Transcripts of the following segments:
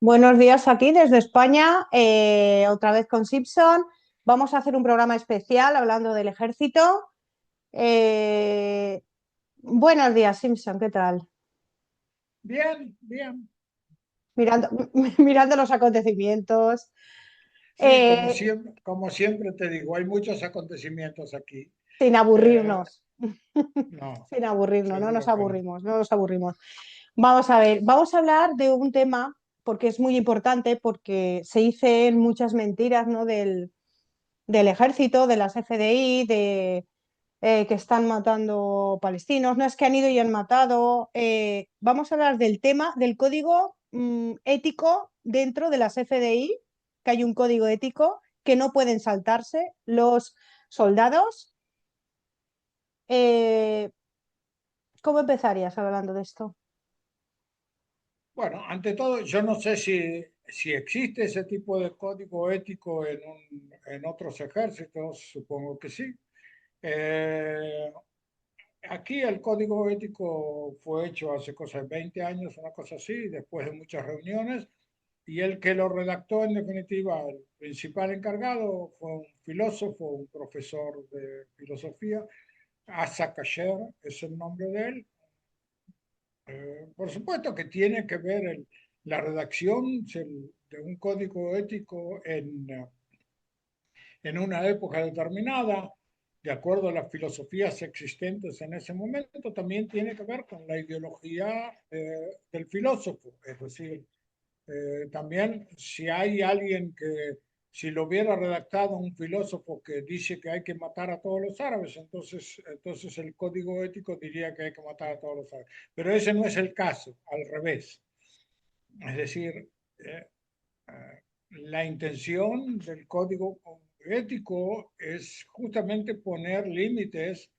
Buenos días aquí desde España, otra vez con Simpson. Vamos a hacer un programa especial hablando del ejército. Eh, Buenos días, Simpson, ¿qué tal? Bien, bien. Mirando, mirando los acontecimientos. Sí, Eh, como siempre te digo, hay muchos acontecimientos aquí. Sin Eh, aburrirnos, no, sin aburrirnos, no nos seguro que no. aburrimos, no nos aburrimos. Vamos a ver, vamos a hablar de un tema porque es muy importante, porque se dicen muchas mentiras, ¿no? Del ejército, de las FDI, que están matando palestinos, no es que han ido y han matado. Vamos a hablar del tema del código ético dentro de las FDI, que hay un código ético que no pueden saltarse los soldados. Eh, ¿Cómo empezarías hablando de esto? Bueno, ante todo, yo no sé si existe ese tipo de código ético en otros ejércitos, supongo que sí. Eh, Aquí el código ético fue hecho hace cosas de 20 años, una cosa así, después de muchas reuniones, y el que lo redactó en definitiva, el principal encargado, fue un filósofo, un profesor de filosofía, Asa Kasher es el nombre de él. Por supuesto que tiene que ver la redacción de un código ético en una época determinada, de acuerdo a las filosofías existentes en ese momento, también tiene que ver con la ideología del filósofo. Es decir, también si hay alguien que, si lo hubiera redactado un filósofo que dice que hay que matar a todos los árabes, entonces el código ético diría que hay que matar a todos los árabes. Pero ese no es el caso, al revés. Es decir, eh, la intención del código ético es justamente poner límites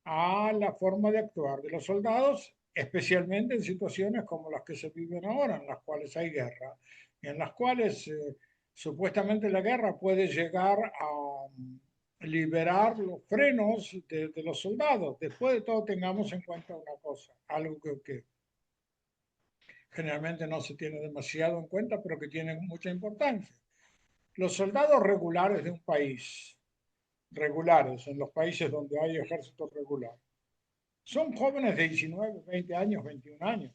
a la forma de actuar de los soldados, especialmente en situaciones como las que se viven ahora, en las cuales hay guerra, en las cuales supuestamente la guerra puede llegar a liberar los frenos de los soldados. Después de todo, tengamos en cuenta una cosa, algo que generalmente no se tiene demasiado en cuenta, pero que tiene mucha importancia. Los soldados regulares de un país, regulares, en los países donde hay ejército regular, son jóvenes de 19, 20 años, 21 años.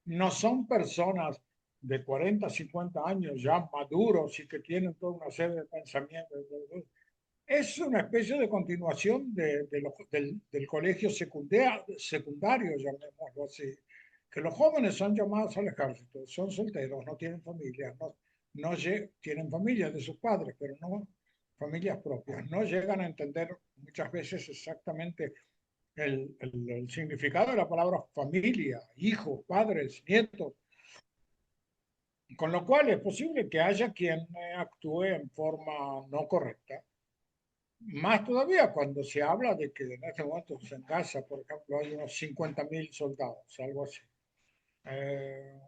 No son personas de 40, 50 años ya maduros y que tienen toda una serie de pensamientos. Es una especie de continuación del colegio secundario, llamémoslo así, que los jóvenes son llamados al ejército, son solteros, no tienen familia, tienen familias de sus padres, pero no familias propias, no llegan a entender muchas veces exactamente el significado de la palabra familia, hijos, padres, nietos, con lo cual es posible que haya quien actúe en forma no correcta. Más todavía cuando se habla de que en este momento en Gaza, por ejemplo, hay unos 50.000 soldados, algo así. Eh,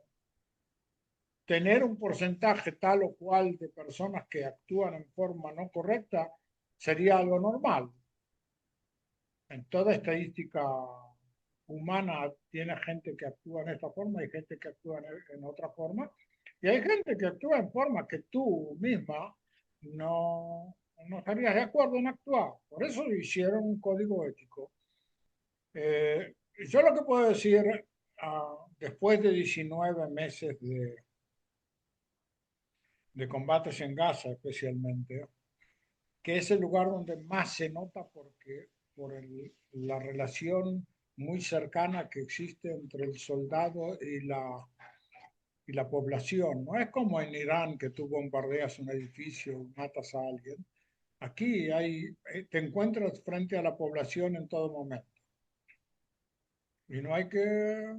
Tener un porcentaje tal o cual de personas que actúan en forma no correcta sería algo normal. En toda estadística humana tiene gente que actúa en esta forma y gente que actúa en otra forma. Y hay gente que actúa en forma que tú misma no estarías de acuerdo en actuar. Por eso hicieron un código ético. Yo lo que puedo decir, después de 19 meses de combates en Gaza especialmente, que es el lugar donde más se nota la relación muy cercana que existe entre el soldado y la población. No es como en Irán que tú bombardeas un edificio y matas a alguien. Aquí te encuentras frente a la población en todo momento. Y no hay que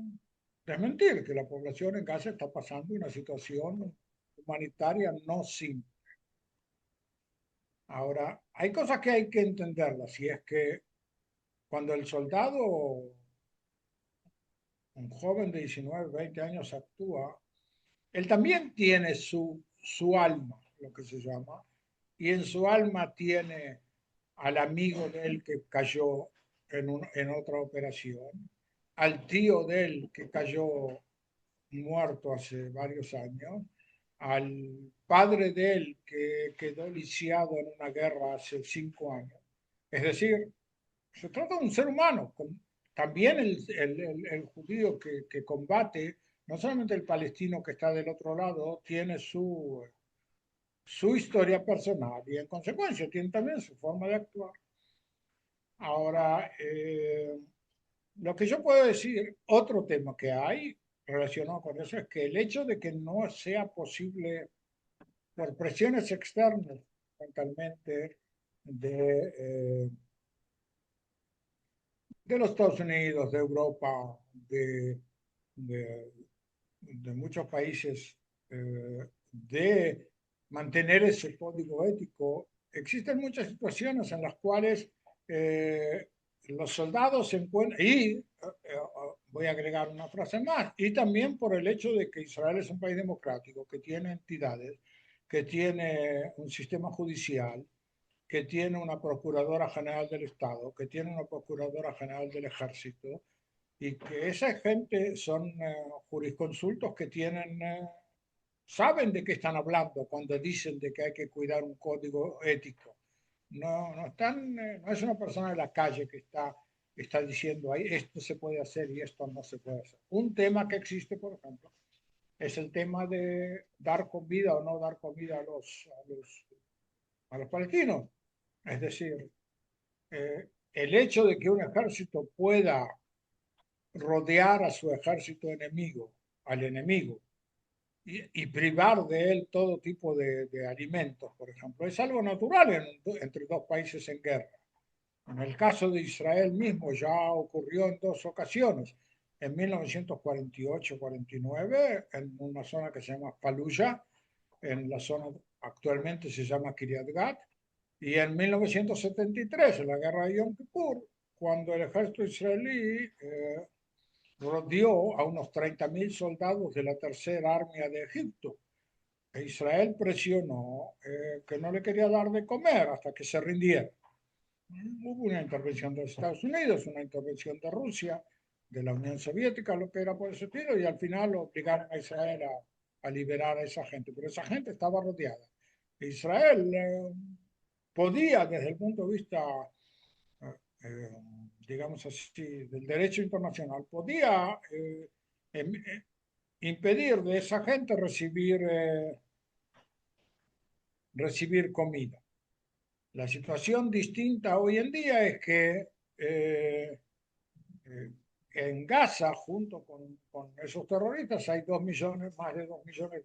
desmentir que la población en Gaza está pasando una situación humanitaria no simple. Ahora, hay cosas que hay que entenderlas, y es que cuando el soldado, un joven de 19, 20 años actúa, él también tiene su alma, lo que se llama, y en su alma tiene al amigo de él que cayó en otra operación, al tío de él que cayó muerto hace varios años, al padre de él que quedó lisiado en una guerra hace 5 años. Es decir, se trata de un ser humano. También el judío que combate, no solamente el palestino que está del otro lado, tiene su historia personal y en consecuencia tiene también su forma de actuar. Ahora, lo que yo puedo decir, otro tema que hay relacionado con eso es que el hecho de que no sea posible por presiones externas, fundamentalmente de los Estados Unidos, de Europa, de, de muchos países, de mantener ese código ético, existen muchas situaciones en las cuales los soldados se encuentran, y voy a agregar una frase más, y también por el hecho de que Israel es un país democrático, que tiene entidades, que tiene un sistema judicial, que tiene una Procuradora General del Estado, que tiene una Procuradora General del Ejército, y que esa gente son jurisconsultos que tienen, saben de qué están hablando cuando dicen de que hay que cuidar un código ético. No, no, están, no es una persona de la calle que está diciendo ahí esto se puede hacer y esto no se puede hacer. Un tema que existe, por ejemplo, es el tema de dar comida o no dar comida a los palestinos. Es decir, el hecho de que un ejército pueda rodear a su ejército enemigo, al enemigo, y privar de él todo tipo de alimentos, por ejemplo, es algo natural entre dos países en guerra. En el caso de Israel mismo ya ocurrió en dos ocasiones, en 1948-49, en una zona que se llama Fallujah, en la zona actualmente se llama Kiryat Gat, y en 1973, en la guerra de Yom Kippur, cuando el ejército israelí rodeó a unos 30.000 soldados de la tercera armia de Egipto. E Israel presionó que no le quería dar de comer hasta que se rindiera. Hubo una intervención de Estados Unidos, una intervención de Rusia, de la Unión Soviética, lo que era por ese tiro, y al final obligaron a Israel a liberar a esa gente. Pero esa gente estaba rodeada. Israel podía, desde el punto de vista eh, digamos así, del derecho internacional, podía impedir de esa gente recibir comida. La situación distinta hoy en día es que eh, en Gaza, junto con esos terroristas, hay 2 millones, más de 2 millones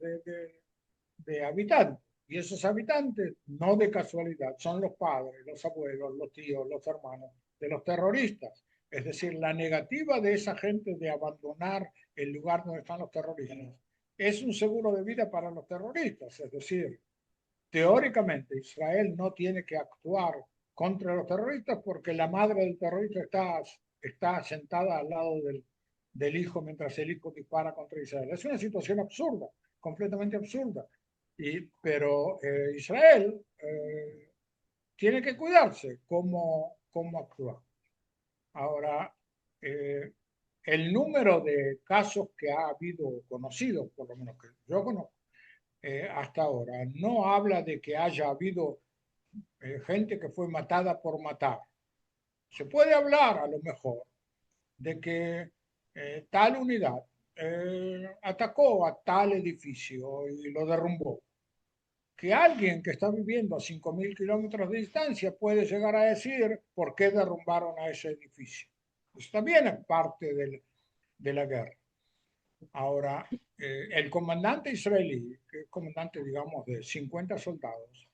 de habitantes. Y esos habitantes, no de casualidad, son los padres, los abuelos, los tíos, los hermanos de los terroristas. Es decir, la negativa de esa gente de abandonar el lugar donde están los terroristas es un seguro de vida para los terroristas. Es decir, teóricamente Israel no tiene que actuar contra los terroristas porque la madre del terrorista está sentada al lado del hijo mientras el hijo dispara contra Israel. Es una situación absurda, completamente absurda. Pero Israel tiene que cuidarse cómo actuar. Ahora, eh, el número de casos que ha habido conocidos, por lo menos que yo conozco, hasta ahora, no habla de que haya habido gente que fue matada por matar. Se puede hablar a lo mejor de que tal unidad atacó a tal edificio y lo derrumbó. Que alguien que está viviendo a 5.000 kilómetros de distancia puede llegar a decir por qué derrumbaron a ese edificio. Eso también es parte de la guerra. Ahora, el comandante israelí, que es comandante, digamos, de 50 soldados,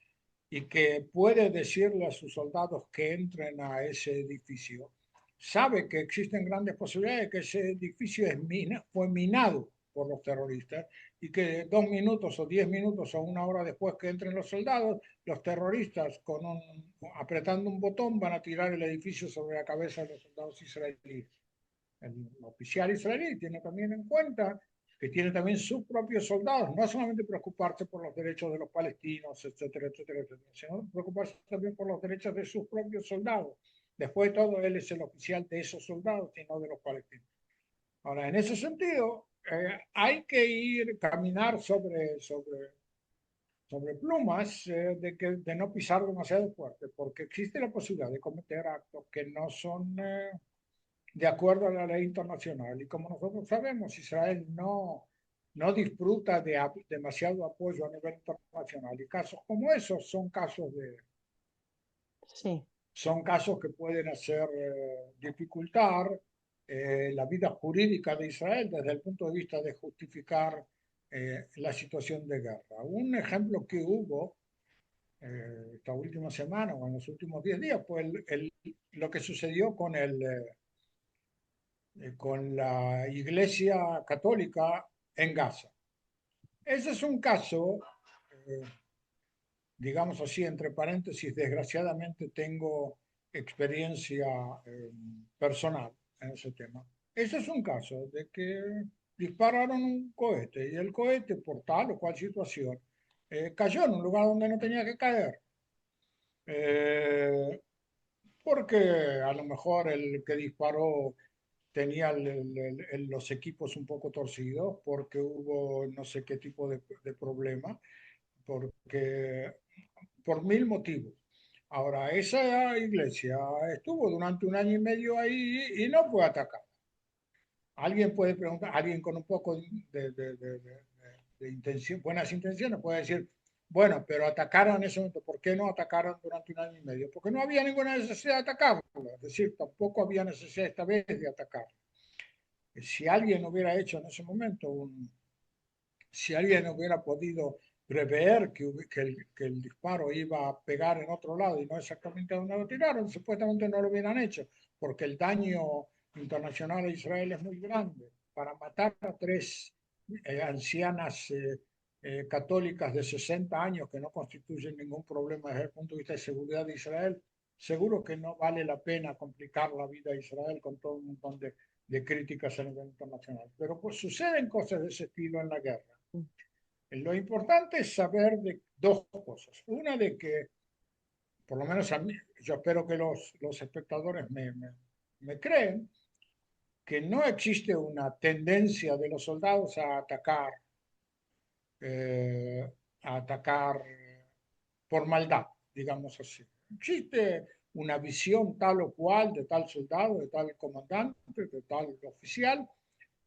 y que puede decirle a sus soldados que entren a ese edificio, sabe que existen grandes posibilidades de que ese edificio fue minado por los terroristas y que 2 minutos o 10 minutos o una hora después que entren los soldados, los terroristas apretando un botón van a tirar el edificio sobre la cabeza de los soldados israelíes. El oficial israelí tiene también en cuenta que tiene también sus propios soldados, no solamente preocuparse por los derechos de los palestinos, etcétera, etcétera, etcétera, sino preocuparse también por los derechos de sus propios soldados. Después de todo, él es el oficial de esos soldados y no de los palestinos. Ahora, en ese sentido, hay que caminar sobre plumas de no pisar demasiado fuerte, porque existe la posibilidad de cometer actos que no son de acuerdo a la ley internacional. Y como nosotros sabemos, Israel no disfruta de demasiado apoyo a nivel internacional. Y casos como esos Sí, son casos que pueden hacer dificultar la vida jurídica de Israel desde el punto de vista de justificar la situación de guerra. Un ejemplo que hubo esta última semana o en los últimos 10 días fue lo que sucedió con la Iglesia Católica en Gaza. Ese es un caso, eh, digamos así, entre paréntesis, desgraciadamente tengo experiencia personal en ese tema. Ese es un caso de que dispararon un cohete y el cohete, por tal o cual situación, cayó en un lugar donde no tenía que caer. Eh, Porque a lo mejor el que disparó tenía los equipos un poco torcidos, porque hubo no sé qué tipo de problema, porque por mil motivos. Ahora, esa iglesia estuvo durante un año y medio ahí y no fue atacada. Alguien puede preguntar, alguien con un poco de intención, buenas intenciones puede decir, bueno, pero atacaron en ese momento, ¿por qué no atacaron durante un año y medio? Porque no había ninguna necesidad de atacarlo, es decir, tampoco había necesidad esta vez de atacar. Si alguien hubiera hecho en ese momento si alguien hubiera podido prever que el disparo iba a pegar en otro lado y no exactamente donde lo tiraron, supuestamente no lo hubieran hecho, porque el daño internacional a Israel es muy grande. Para matar a tres ancianas católicas de 60 años que no constituyen ningún problema desde el punto de vista de seguridad de Israel, seguro que no vale la pena complicar la vida de Israel con todo un montón de críticas a nivel internacional. Pero pues suceden cosas de ese estilo en la guerra. Lo importante es saber de dos cosas. Una de que, por lo menos a mí, yo espero que los espectadores me creen, que no existe una tendencia de los soldados eh, a atacar por maldad, digamos así. Existe una visión tal o cual de tal soldado, de tal comandante, de tal oficial,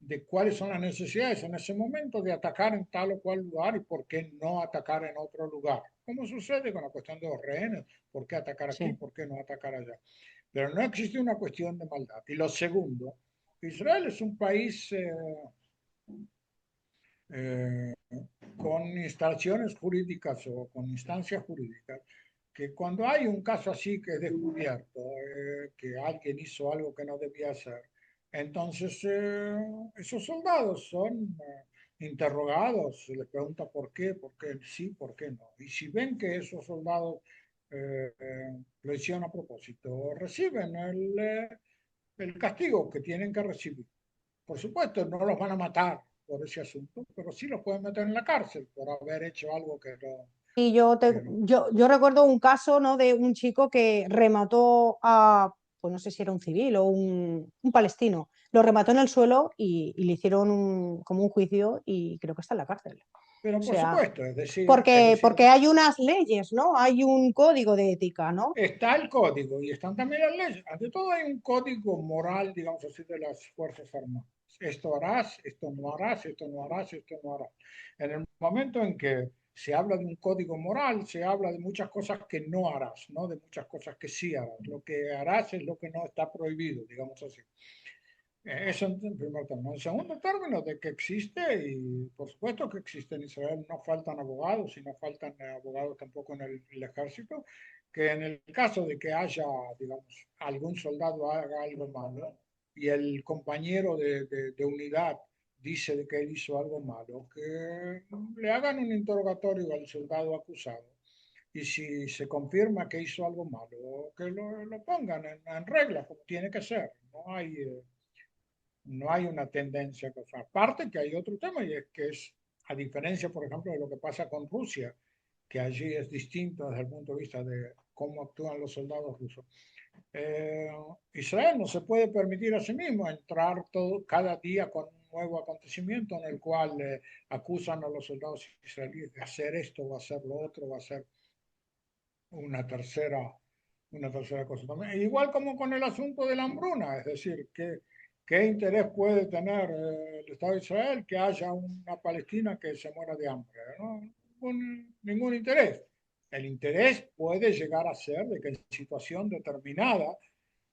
de cuáles son las necesidades en ese momento de atacar en tal o cual lugar y por qué no atacar en otro lugar. ¿Cómo sucede con la cuestión de los rehenes? ¿Por qué atacar aquí? sí. ¿Por qué no atacar allá? Pero no existe una cuestión de maldad. Y lo segundo, Israel es un país eh, con instalaciones jurídicas o con instancias jurídicas que cuando hay un caso así que es descubierto, que alguien hizo algo que no debía hacer, entonces esos soldados son interrogados, se les pregunta por qué sí, por qué no. Y si ven que esos soldados lo hicieron a propósito, reciben el castigo que tienen que recibir. Por supuesto, no los van a matar por ese asunto, pero sí los pueden meter en la cárcel por haber hecho algo Y que no. yo recuerdo un caso, ¿no? De un chico que remató a, pues no sé si era un civil o un palestino, lo remató en el suelo y le hicieron como un juicio y creo que está en la cárcel. O Pero por sea, supuesto, es decir, porque hay unas leyes, ¿no? Hay un código de ética, ¿no? está el código y están también las leyes. Ante todo hay un código moral, digamos así, de las Fuerzas Armadas. Esto harás, esto no harás, esto no harás, esto no harás. En el momento en que se habla de un código moral, se habla de muchas cosas que no harás, no de muchas cosas que sí harás. Lo que harás es lo que no está prohibido, digamos así. Eso en primer término. En segundo término, de que existe, y por supuesto que existe en Israel, no faltan abogados y no faltan abogados tampoco en el ejército, que en el caso de que haya, digamos, algún soldado haga algo malo y el compañero de unidad dice de que él hizo algo malo, que le hagan un interrogatorio al soldado acusado. Y si se confirma que hizo algo malo, que lo pongan en regla, como tiene que ser. No hay una tendencia. Aparte que hay otro tema y es que es, a diferencia, por ejemplo, de lo que pasa con Rusia, que allí es distinto desde el punto de vista de cómo actúan los soldados rusos. Eh, Israel no se puede permitir a sí mismo entrar todo, cada día con nuevo acontecimiento en el cual acusan a los soldados israelíes de hacer esto o hacer lo otro o hacer una tercera, una tercera cosa también. Igual como con el asunto de la hambruna, es decir, ¿qué interés puede tener el Estado de Israel que haya una Palestina que se muera de hambre? ¿No? Ningún interés. El interés puede llegar a ser de que en situación determinada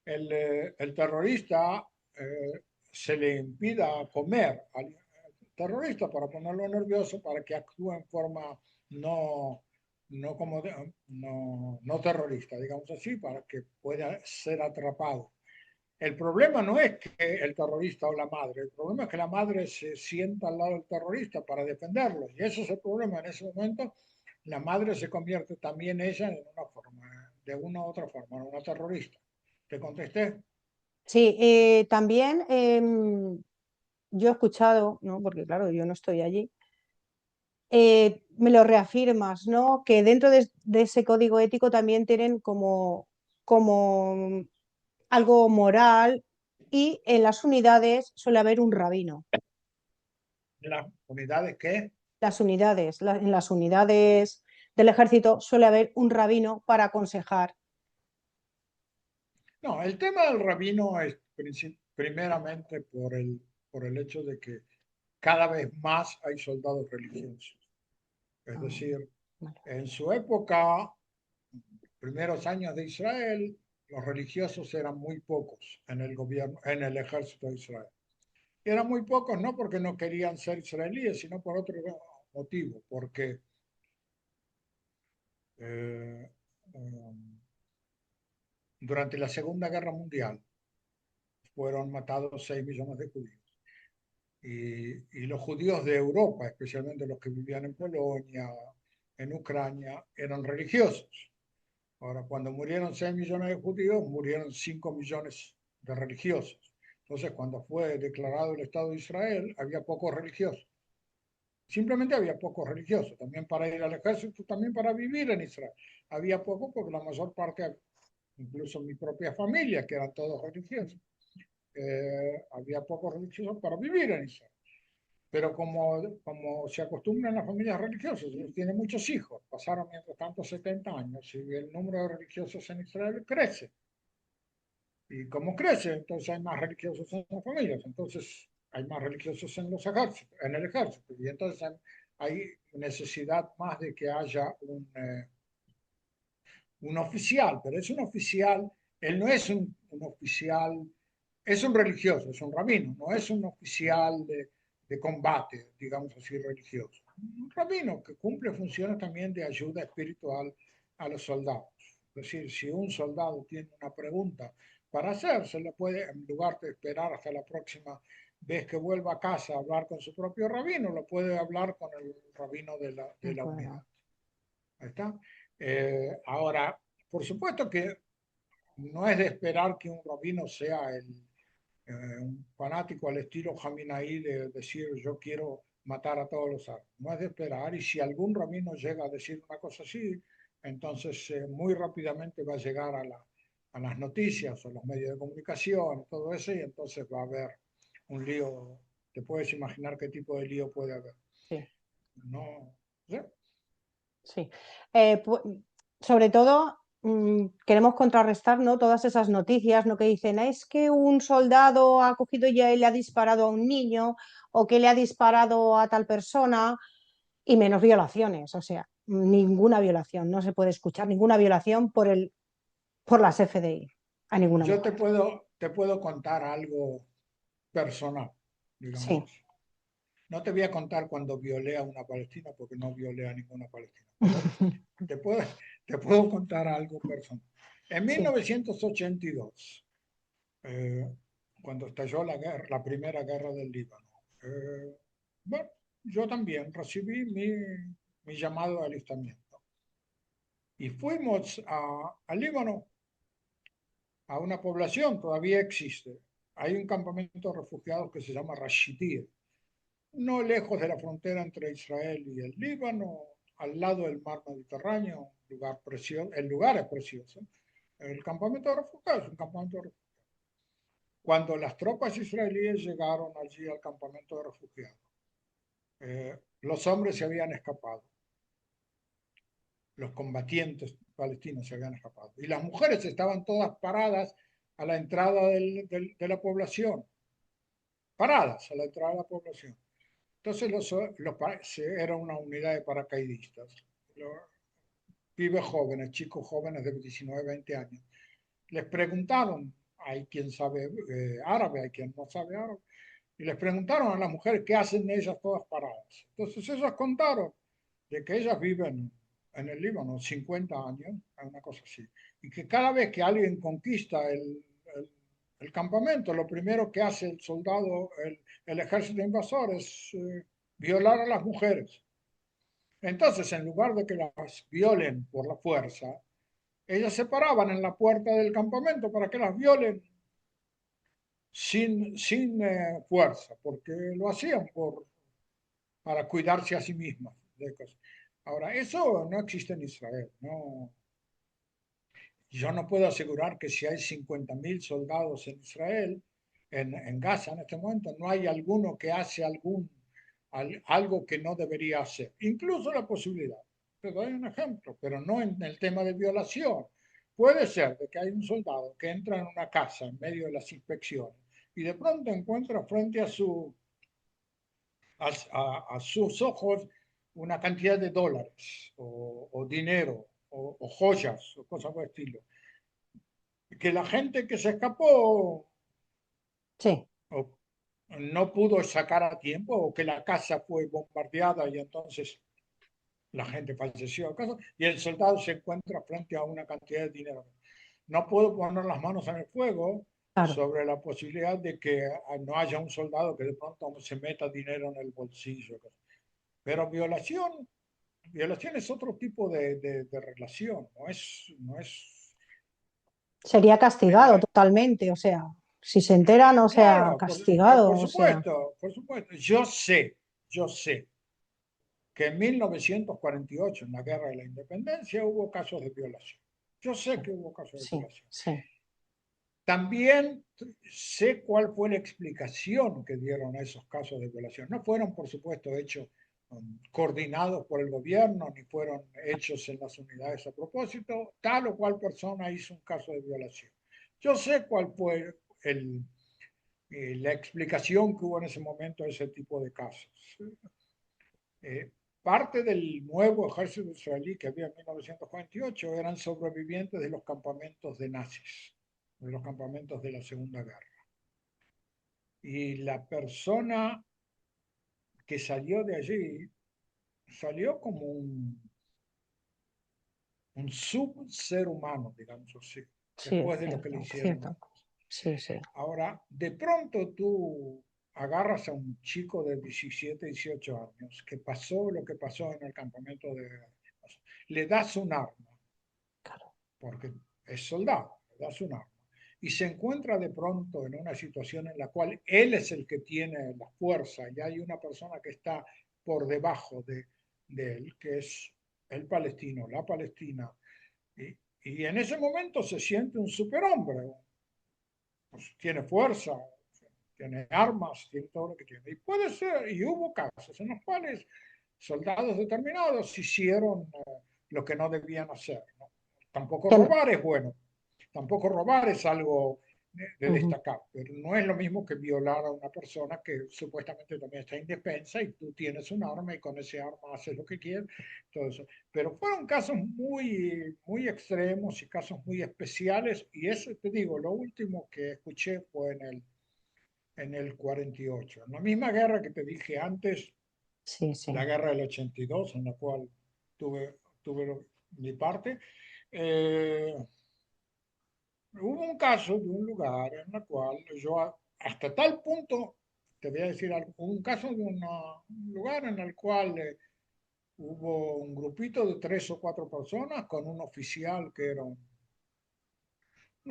el terrorista se le impida comer al terrorista para ponerlo nervioso, para que actúe en forma no, no, como no terrorista, digamos así, para que pueda ser atrapado. El problema no es que el terrorista o la madre, el problema es que la madre se sienta al lado del terrorista para defenderlo. Y ese es el problema. En ese momento, la madre se convierte también ella en una forma, de una u otra forma, en una terrorista. ¿Te contesté? Sí, también yo he escuchado, ¿no? Porque claro, yo no estoy allí, me lo reafirmas, ¿no? Que dentro de ese código ético también tienen como algo moral y en las unidades suele haber un rabino. Las unidades que... En las unidades del ejército suele haber un rabino para aconsejar. No, el tema del rabino es primeramente por el hecho de que cada vez más hay soldados religiosos. Es Ah, decir, vale. en su época, primeros años de Israel, los religiosos eran muy pocos en el gobierno, en el ejército de Israel. Y eran muy pocos no porque no querían ser israelíes, sino por otro motivo, porque eh, um, durante la Segunda Guerra Mundial fueron matados 6 millones de judíos. Y los judíos de Europa, especialmente los que vivían en Polonia, en Ucrania, eran religiosos. Ahora, cuando murieron 6 millones de judíos, murieron 5 millones de religiosos. Entonces, cuando fue declarado el Estado de Israel, había pocos religiosos. Simplemente había pocos religiosos, también para ir al ejército, también para vivir en Israel. Había pocos porque la mayor parte, incluso mi propia familia, que eran todos religiosos, había pocos religiosos para vivir en Israel. Pero como se acostumbra en las familias religiosas, tiene muchos hijos, pasaron mientras tanto 70 años y el número de religiosos en Israel crece. Y como crece, entonces hay más religiosos en las familias, entonces hay más religiosos en los ejércitos, en el ejército. Y entonces hay necesidad más de que haya un oficial, pero es un oficial, él no es un oficial, es un religioso, es un rabino, no es un oficial de combate, digamos así, religioso. Un rabino que cumple funciones también de ayuda espiritual a los soldados. Es decir, si un soldado tiene una pregunta para hacer, se le puede, en lugar de esperar hasta la próxima vez que vuelva a casa a hablar con su propio rabino, lo puede hablar con el rabino de la unidad. Bueno, Ahí está. Ahora, por supuesto que no es de esperar que un rabino sea un fanático al estilo Jaminaí de decir yo quiero matar a todos los árabes. No es de esperar y si algún rabino llega a decir una cosa así, entonces muy rápidamente va a llegar a las noticias o los medios de comunicación, todo eso, y entonces va a haber un lío. Te puedes imaginar qué tipo de lío puede haber. sí, No, ¿sí? sí. Sobre todo, queremos contrarrestar, ¿no? Todas esas noticias, ¿no? Que dicen, es que un soldado ha cogido ya y le ha disparado a un niño o que le ha disparado a tal persona y menos violaciones, o sea, ninguna violación, no se puede escuchar ninguna violación por las FDI a ninguna Yo mujer. te puedo contar algo personal, digamos Sí. así. No te voy a contar cuando violé a una palestina, porque no violé a ninguna palestina, pero te puedo, te puedo contar algo personal. En Sí. 1982, eh, cuando estalló la guerra, la primera guerra del Líbano, bueno, yo también recibí mi llamado de alistamiento. Y fuimos al Líbano, a una población, todavía existe. Hay un campamento de refugiados que se llama Rashidiyah, no lejos de la frontera entre Israel y el Líbano, al lado del mar Mediterráneo, un lugar precioso, el lugar es precioso. El campamento de refugiados es un campamento de refugiados. Cuando las tropas israelíes llegaron allí al campamento de refugiados, los hombres se habían escapado, los combatientes palestinos se habían escapado, y las mujeres estaban todas paradas a la entrada de la población, paradas a la entrada de la población. Entonces era una unidad de paracaidistas, los pibes jóvenes, chicos jóvenes de 19, 20 años. Les preguntaron, hay quien sabe árabe, hay quien no sabe árabe, y les preguntaron a las mujeres qué hacen ellas todas paradas. Entonces ellas contaron de que ellas viven en el Líbano 50 años, una cosa así, y que cada vez que alguien conquista el campamento, lo primero que hace el soldado, el ejército invasor, es violar a las mujeres. Entonces, en lugar de que las violen por la fuerza, ellas se paraban en la puerta del campamento para que las violen sin fuerza, porque lo hacían para cuidarse a sí mismas. Ahora, eso no existe en Israel. No, yo no puedo asegurar que si hay 50.000 soldados en Israel, en Gaza en este momento, no hay alguno que hace algo que no debería hacer. Incluso la posibilidad. Te doy un ejemplo, pero no en el tema de violación. Puede ser de que hay un soldado que entra en una casa en medio de las inspecciones y de pronto encuentra frente a sus ojos una cantidad de dólares o dinero o joyas o cosas por el estilo. Que la gente que se escapó Sí, o no pudo sacar a tiempo o que la casa fue bombardeada y entonces la gente falleció y el soldado se encuentra frente a una cantidad de dinero. No puedo poner las manos en el fuego claro. sobre la posibilidad de que no haya un soldado que de pronto se meta dinero en el bolsillo. Pero violación es otro tipo de relación, no es Sería castigado totalmente, o sea, si se enteran, o sea, claro, castigado, por o sea, supuesto, por supuesto. Yo sé que en 1948, en la Guerra de la Independencia, hubo casos de violación. Yo sé que hubo casos de sí, violación. sí, También sé cuál fue la explicación que dieron a esos casos de violación. No fueron, por supuesto, hechos coordinados por el gobierno, ni fueron hechos en las unidades a propósito. Tal o cual persona hizo un caso de violación. Yo sé cuál fue la explicación que hubo en ese momento de ese tipo de casos. Eh, Parte del nuevo ejército israelí que había en 1948 eran sobrevivientes de los campamentos de nazis, de los campamentos de la Segunda Guerra. Y la persona que salió de allí salió como un subser humano, digamos así, sí, es después de lo que le cierto, hicieron. cierto. Sí, sí, Ahora, de pronto tú agarras a un chico de 17, 18 años que pasó lo que pasó en el campamento le das un arma, claro. porque es soldado, le das un arma, y se encuentra de pronto en una situación en la cual él es el que tiene la fuerza y hay una persona que está por debajo de él, que es el palestino, la palestina, y, y en ese momento se siente un superhombre, pues tiene fuerza, tiene armas, tiene todo lo que tiene. Y puede ser, y hubo casos en los cuales soldados determinados hicieron lo que no debían hacer. ¿No? Tampoco Que robar es bueno, tampoco robar es algo de ujú. destacar, pero no es lo mismo que violar a una persona que supuestamente también está indefensa y tú tienes un arma y con ese arma haces lo que quieres, todo eso. Pero fueron casos muy, muy extremos y casos muy especiales y eso te digo, lo último que escuché fue en el 48. En la misma guerra que te dije antes, Sí, sí. la guerra del 82, en la cual tuve mi parte, hubo un caso de un lugar en el cual yo hasta tal punto, te voy a decir algo, hubo un caso de un lugar en el cual hubo un grupito de 3 o 4 personas con un oficial que era un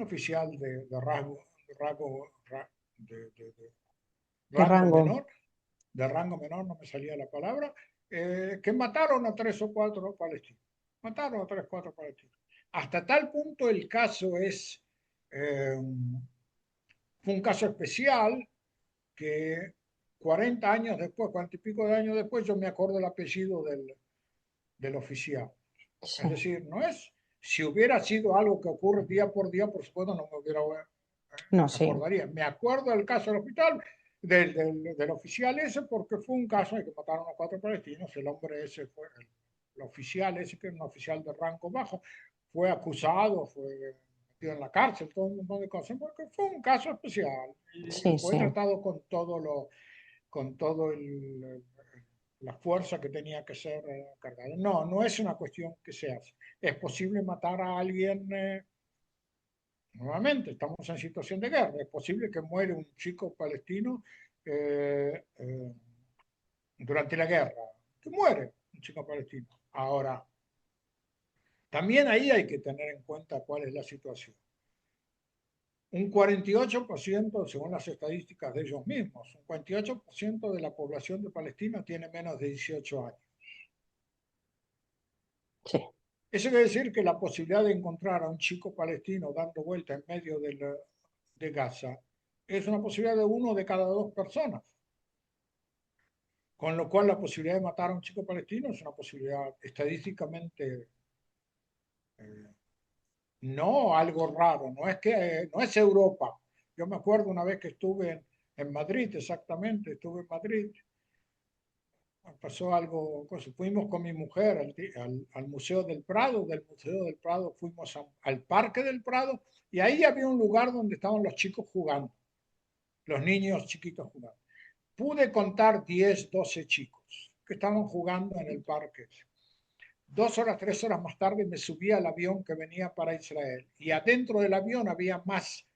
oficial de rango, de rango, de De rango rango. menor, de rango menor, no me salía la palabra, que mataron a 3 o 4 palestinos. Mataron a 3 o 4 palestinos. Hasta tal punto el caso es Fue un caso especial que 40 años después, 40 y pico de años después, yo me acuerdo el apellido del oficial. Sí. Es decir, no es, si hubiera sido algo que ocurre día por día, por supuesto no me hubiera No, sí. acordaría. Me acuerdo del caso del hospital, del oficial ese, porque fue un caso en que mataron a 4 palestinos. El hombre ese fue, el oficial ese, que era un oficial de rango bajo, fue acusado, fue metido en la cárcel, todo un montón de cosas, porque fue un caso especial y Sí, fue sí. tratado con todo la fuerza que tenía que ser cargada. No, no es una cuestión que se hace. Es posible matar a alguien. Nuevamente, estamos en situación de guerra. Es posible que muere un chico palestino eh, eh, durante la guerra. Que muere un chico palestino. Ahora, también ahí hay que tener en cuenta cuál es la situación. Un 48%, según las estadísticas de ellos mismos, un 48% de la población de Palestina tiene menos de 18 años. Sí, Eso quiere decir que la posibilidad de encontrar a un chico palestino dando vuelta en medio de Gaza es una posibilidad de 1 de cada 2 personas. Con lo cual la posibilidad de matar a un chico palestino es una posibilidad estadísticamente no algo raro, no es que no es Europa. Yo me acuerdo una vez que estuve en Madrid, exactamente, estuve en Madrid, pasó algo, fuimos con mi mujer al Museo del Prado, del Museo del Prado fuimos al Parque del Prado y ahí había un lugar donde estaban los chicos jugando, los niños chiquitos jugando. Pude contar 10, 12 chicos que estaban jugando en el parque. 2 horas, 3 horas más tarde me subí al avión que venía para Israel y adentro del avión había más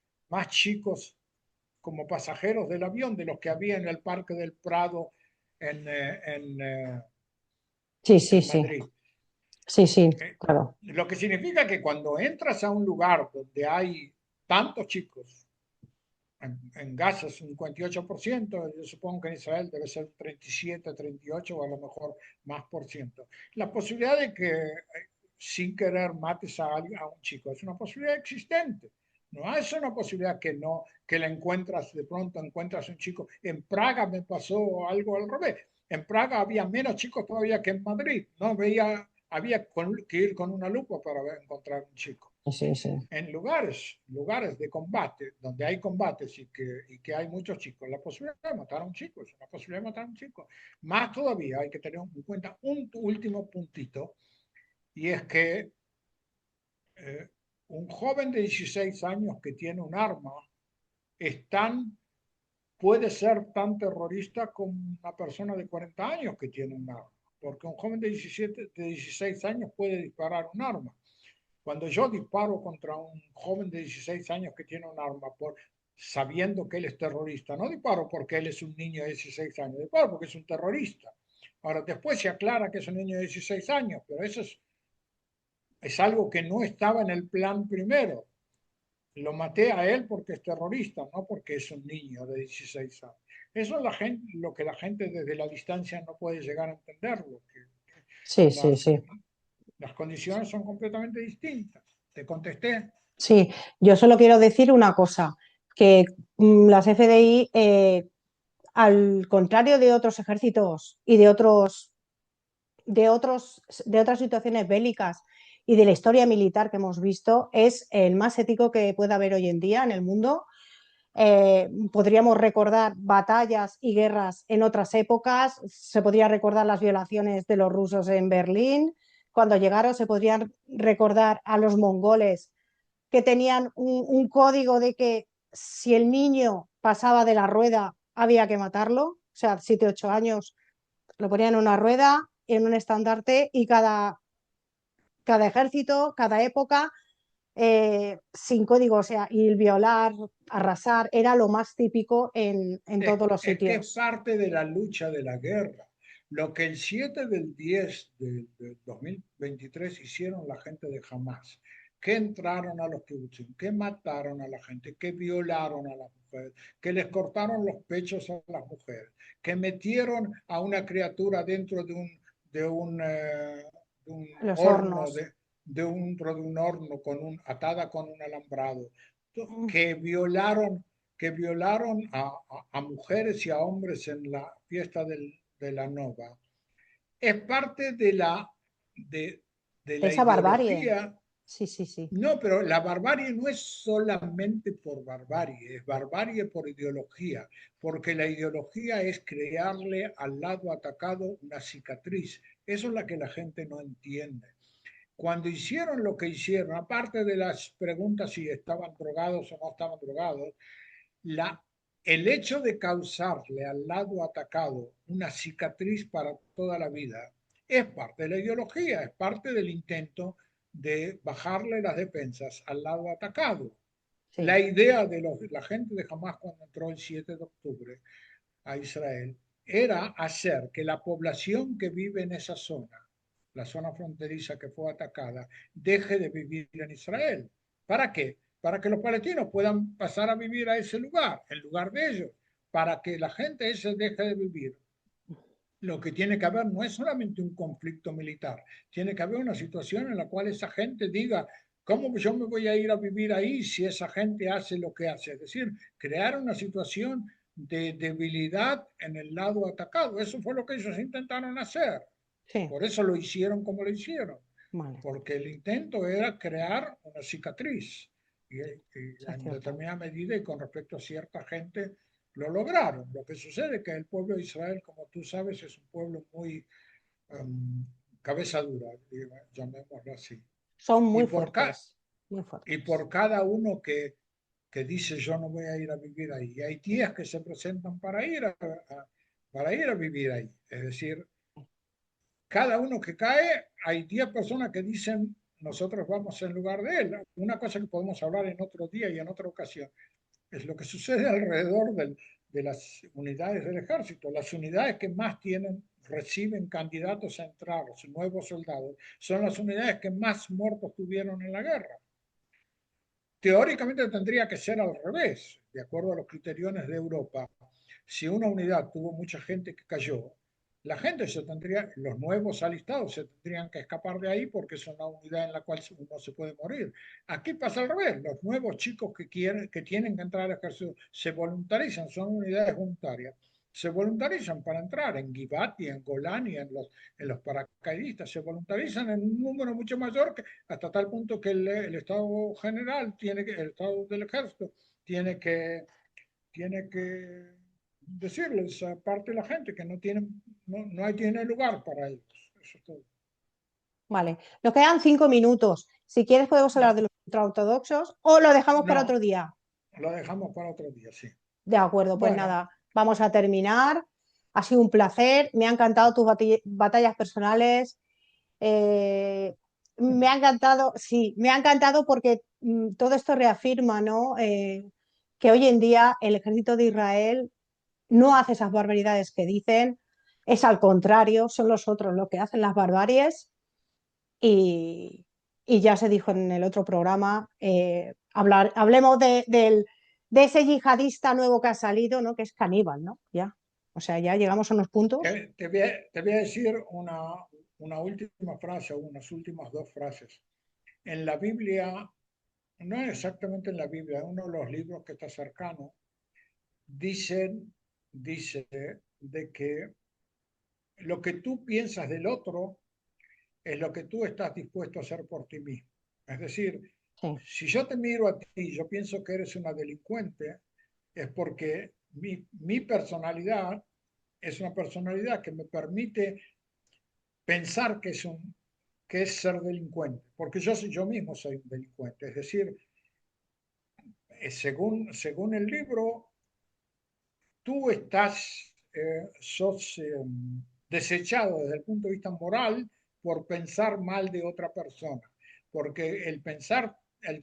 chicos como pasajeros del avión de los que había en el Parque del Prado en, eh, en, eh, sí, sí, en sí. Madrid. Sí, sí, Eh, claro. lo que significa que cuando entras a un lugar donde hay tantos chicos, en Gaza es un 58%, yo supongo que en Israel debe ser 37, 38 o a lo mejor más por ciento. La posibilidad de que sin querer mates a un chico es una posibilidad existente. No es una posibilidad que no, que la encuentras, de pronto encuentras un chico. En Praga me pasó algo al revés. En Praga había menos chicos todavía que en Madrid. No veía, había que ir con una lupa para encontrar un chico Sí, sí. en lugares de combate, donde hay combates y que hay muchos chicos, la posibilidad de matar a un chico es una posibilidad de matar a un chico. Más todavía hay que tener en cuenta un último puntito, y es que eh, un joven de 16 años que tiene un arma es puede ser tan terrorista como una persona de 40 años que tiene un arma, porque un joven de 16 años puede disparar un arma. Cuando yo disparo contra un joven de 16 años que tiene un arma sabiendo que él es terrorista, no disparo porque él es un niño de 16 años, disparo porque es un terrorista. Ahora, después se aclara que es un niño de 16 años, pero eso es algo que no estaba en el plan primero. Lo maté a él porque es terrorista, no porque es un niño de 16 años. Eso es lo que la gente desde la distancia no puede llegar a entenderlo, que Sí, sí, las, sí. las condiciones son completamente distintas. Te contesté. Sí, yo solo quiero decir una cosa, que las FDI, al contrario de otros ejércitos y de otras situaciones bélicas y de la historia militar que hemos visto, es el más ético que puede haber hoy en día en el mundo. Podríamos recordar batallas y guerras en otras épocas, se podría recordar las violaciones de los rusos en Berlín, cuando llegaron se podrían recordar a los mongoles que tenían un código de que si el niño pasaba de la rueda había que matarlo, o sea, 7, 8 años lo ponían en una rueda, en un estandarte y cada ejército, cada época, sin código, o sea, y el violar, arrasar, era lo más típico en Es, todos los es que es sitios. parte de la lucha de la guerra. Lo que el 7 del 10 de 2023 hicieron la gente de Hamas, que entraron a los kibutzim, que mataron a la gente, que violaron a las mujeres, que les cortaron los pechos a las mujeres, que metieron a una criatura dentro de un Los horno, hornos. de un horno atada con un alambrado, que violaron que violaron a mujeres y a hombres en la fiesta de la Nova, es parte de De la esa barbarie. ideología. Sí, sí, sí. No, pero la barbarie no es solamente por barbarie, es barbarie por ideología, porque la ideología es crearle al lado atacado una cicatriz. Eso es la que la gente no entiende. Cuando hicieron lo que hicieron, aparte de las preguntas si estaban drogados o no estaban drogados, la, el hecho de causarle al lado atacado una cicatriz para toda la vida es parte de la ideología, es parte del intento de bajarle las defensas al lado atacado. La Sí, idea de la gente de Hamas cuando entró el 7 de octubre a Israel era hacer que la población que vive en esa zona, la zona fronteriza que fue atacada, deje de vivir en Israel. ¿Para qué? Para que los palestinos puedan pasar a vivir a ese lugar, en lugar de ellos, para que la gente ese deje de vivir. Lo que tiene que haber no es solamente un conflicto militar, tiene que haber una situación en la cual esa gente diga, ¿cómo yo me voy a ir a vivir ahí si esa gente hace lo que hace? Es decir, crear una situación de debilidad en el lado atacado. Eso fue lo que ellos intentaron hacer. sí. Por eso lo hicieron como lo hicieron, Vale, porque el intento era crear una cicatriz. Y sí, es en cierto. determinada medida y con respecto a cierta gente lo lograron. Lo que sucede es que el pueblo de Israel, como tú sabes, es un pueblo muy cabeza dura, llamémoslo así. Son Y muy por, ca fuertes, muy y fuertes. por cada uno que dice yo no voy a ir a vivir ahí, y hay 10 que se presentan para ir a vivir ahí. Es decir, cada uno que cae, hay 10 personas que dicen nosotros vamos en lugar de él. Una cosa que podemos hablar en otro día y en otra ocasión es lo que sucede alrededor de las unidades del ejército. Las unidades que más reciben candidatos a entrar, los nuevos soldados, son las unidades que más muertos tuvieron en la guerra. Teóricamente tendría que ser al revés, de acuerdo a los criterios de Europa. Si una unidad tuvo mucha gente que cayó, la gente se tendría, los nuevos alistados se tendrían que escapar de ahí porque es una unidad en la cual uno se puede morir. Aquí pasa al revés, los nuevos chicos que tienen que entrar al ejército se voluntarizan, son unidades voluntarias, se voluntarizan para entrar en Givati, en Golani, en los paracaidistas, se voluntarizan en un número mucho mayor hasta tal punto que el Estado general el Estado del Ejército tiene que decirles a parte de la gente que no tiene lugar para ellos. Eso es todo. Vale, nos quedan 5 minutos. Si quieres podemos hablar No, de los ultraortodoxos o lo dejamos para no, otro día. lo dejamos para otro día, sí. De acuerdo, pues Bueno, nada, vamos a terminar. Ha sido un placer. Me han encantado tus batallas personales. Eh, me ha encantado, sí, me ha encantado porque todo esto reafirma, ¿no? Que hoy en día el ejército de Israel no hace esas barbaridades que dicen, es al contrario, son los otros los que hacen las barbaries y, y ya se dijo en el otro programa, hablemos de ese yihadista nuevo que ha salido, ¿no? Que es caníbal, ¿no? Ya, o sea, ya llegamos a unos puntos. te voy a decir una última frase, o unas últimas dos frases. En la Biblia, no es exactamente en la Biblia, en uno de los libros que está cercano, dice de que lo que tú piensas del otro es lo que tú estás dispuesto a hacer por ti mismo. Es decir, Sí, si yo te miro a ti y yo pienso que eres una delincuente, es porque mi personalidad es una personalidad que me permite pensar que es ser delincuente, porque yo mismo soy un delincuente. Es decir, según el libro, tú sos desechado desde el punto de vista moral por pensar mal de otra persona, porque el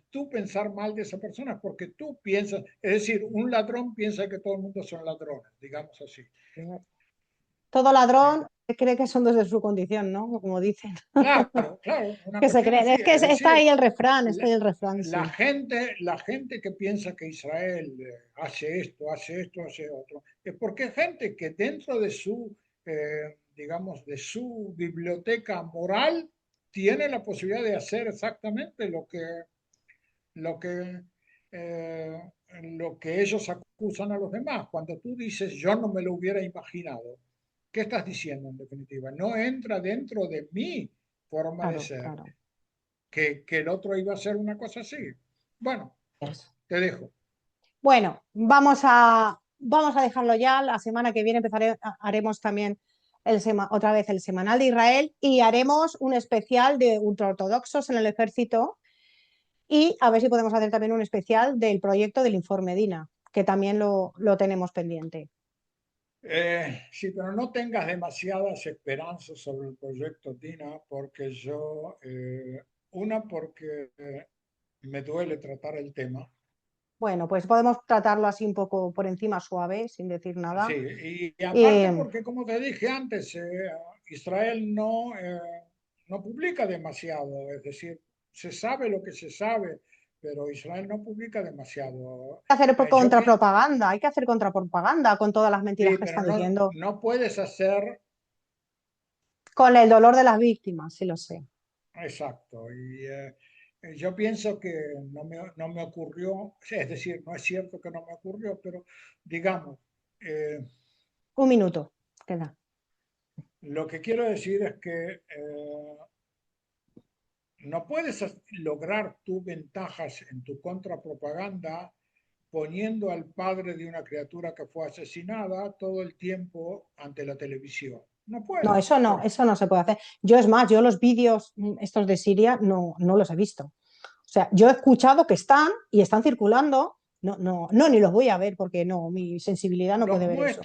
tú pensar mal de esa persona es porque tú piensas, es decir, un ladrón piensa que todo el mundo son ladrones, digamos así. todo ¿Sí? ladrón cree que son desde su condición, ¿no? Como dicen. Claro, claro, una Que se cuestión creen. así, Es que es está decir, ahí el refrán, está la, ahí el refrán, sí. la gente que piensa que Israel hace esto, hace otro, es porque es gente que dentro de digamos, de su biblioteca moral tiene la posibilidad de hacer exactamente lo que eh, lo que ellos acusan a los demás. Cuando tú dices yo no me lo hubiera imaginado, ¿qué estás diciendo en definitiva? No entra dentro de mi forma de Claro, ser, claro. que el otro iba a hacer una cosa así. Bueno, Eso. te dejo. Bueno, vamos a dejarlo ya. La semana que viene haremos también otra vez el semanal de Israel y haremos un especial de ultraortodoxos en el ejército y a ver si podemos hacer también un especial del proyecto del informe DINA, que también lo tenemos pendiente. Sí, pero no tengas demasiadas esperanzas sobre el proyecto Tina, porque porque me duele tratar el tema. Bueno, pues podemos tratarlo así un poco por encima suave, sin decir Sí, nada. y Y, aparte porque, como te dije antes, Israel no publica demasiado, es decir, se sabe lo que se sabe, pero Israel no publica demasiado. hacer Yo pienso, contrapropaganda, hay que hacer contrapropaganda con todas las mentiras sí, que pero están diciendo, no puedes hacer con el dolor de las víctimas, sí lo sé. exacto. Yo pienso que no me ocurrió, es decir, no es cierto que no me ocurrió, pero digamos, eh, Un minuto, queda. lo que quiero decir es que no puedes lograr tus ventajas en tu contrapropaganda poniendo al padre de una criatura que fue asesinada todo el tiempo ante la televisión. No No, puedes. Por, eso no se puede hacer. Yo es más, yo los vídeos estos de Siria no los he visto. O sea, yo he escuchado que están y están circulando. No, ni los voy a ver porque no, mi sensibilidad no puede ver eso.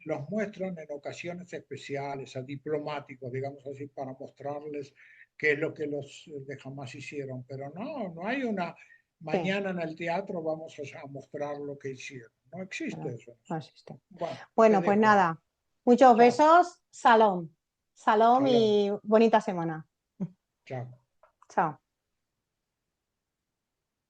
los muestran en ocasiones especiales a diplomáticos, digamos así, para mostrarles qué es lo que los de Hamas hicieron. Pero no hay una Sí, mañana en el teatro vamos a mostrar lo que hicieron. No existe pero eso. no existe. Bueno, te Bueno, pues dejo. nada, muchos Chao, besos, salón. Salón shalom, y bonita semana. chao. Chao.